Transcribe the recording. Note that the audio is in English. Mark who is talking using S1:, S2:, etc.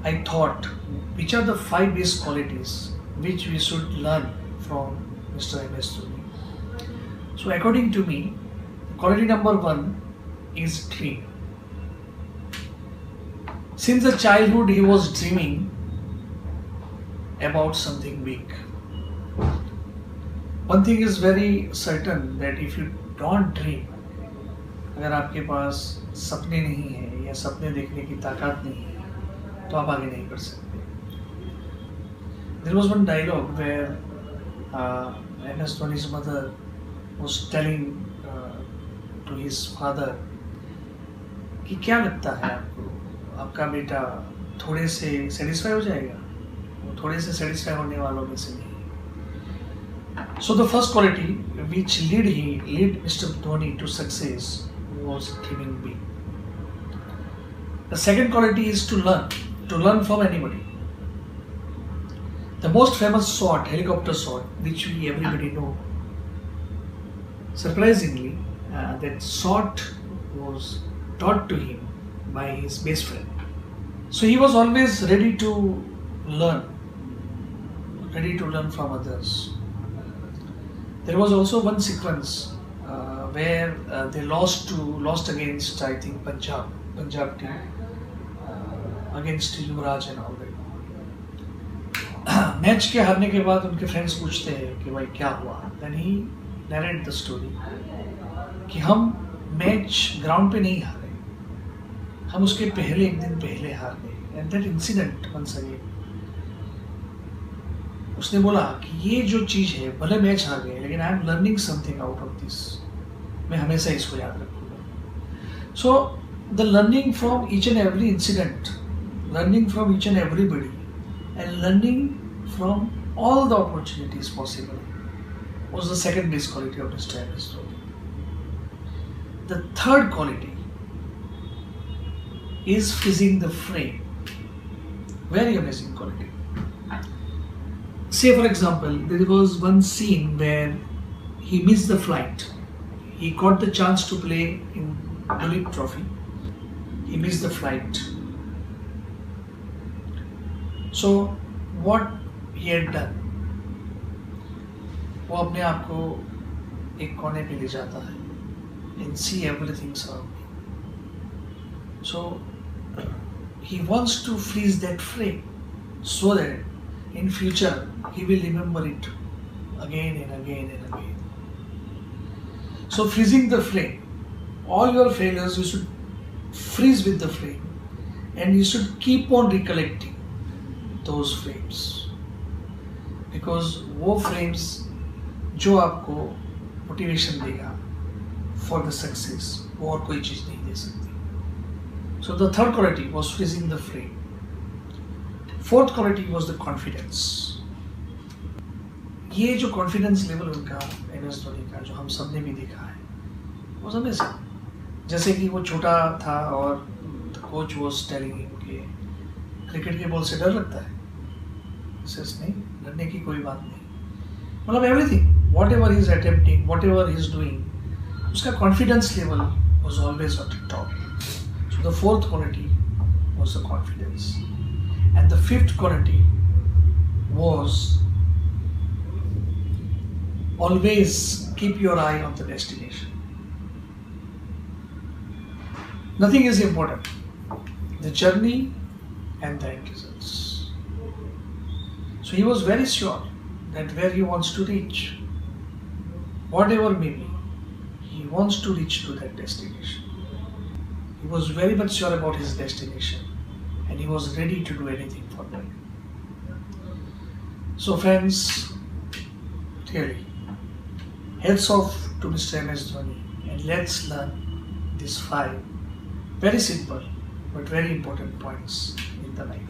S1: I thought, which are the 5 base qualities which we should learn from Mr. MS Dhoni. So according to me, quality number 1 is dream. Since the childhood he was dreaming about something big. One thing is very certain that if you don't dream, अगर आपके पास सपने नहीं है या सपने देखने की ताकत नहीं है तो आप आगे नहीं बढ़ सकते. There was one dialogue where MS Dhoni's mother was telling to his father कि क्या लगता है आपको, आपका बेटा थोड़े से सेटिस्फाई हो जाएगा, वो थोड़े से सेटिस्फाई होने वालों में से नहीं. So the first quality which lead Mr. Dhoni to success was dreaming big. The second quality is to learn from anybody. The most famous shot, helicopter shot, which we everybody know. Surprisingly, that shot was taught to him by his best friend. So he was always ready to learn from others. There was also one sequence where they lost against, I think, Punjab team, against Yuvraj and all that. Match के हारने के बाद उनके friends पूछते हैं कि भाई क्या हुआ. Then he narrate the story कि हम मैच ग्राउंड पे नहीं हारे, हम उसके पहले एक दिन पहले हार गए. And that incident once again, उसने बोला कि ये जो चीज़ है, भले मैच हार गए लेकिन I am learning something out of this, मैं हमेशा इसको याद रखूँगा. So the learning from each and every incident, learning from each and everybody and learning from all the opportunities possible was the second base quality of Mr. MS Dhoni. The third quality is freezing the frame. Very amazing quality. Say for example, there was one scene where he missed the flight. He got the chance to play in Duleep Trophy. He missed the flight. So what he had done, वो अपने आप को एक कोने पे ले जाता है and see everything surrounding. So he wants to freeze that frame so that in future he will remember it again and again and again. So freezing the frame, all your failures you should freeze with the frame and you should keep on recollecting those frames, because वो frames जो आपको motivation देगा for the success, वो और कोई चीज़ नहीं दे सकती. So the third quality was freezing the frame. Fourth quality was the confidence. ये जो कॉन्फिडेंस लेवल उनका MS धोनी का, जो हम सब ने भी देखा है, वो हमेशा, जैसे कि वो छोटा था और कोच वॉज टेलिंग हिम कि क्रिकेट के बॉल से डर लगता है, नहीं, डरने की कोई बात नहीं. मतलब everything, whatever he is attempting, whatever he is doing, उसका confidence level was always at the top. So the fourth quality was the confidence, and the fifth quality was always keep your eye on the destination. Nothing is important, the journey and the end results. So he was very sure that where he wants to reach, whatever may be, he wants to reach to that destination. He was very much sure about his destination and he was ready to do anything for that. So friends, really, heads off to Mr. MS Dhoni and let's learn these 5 very simple but very important points in the life.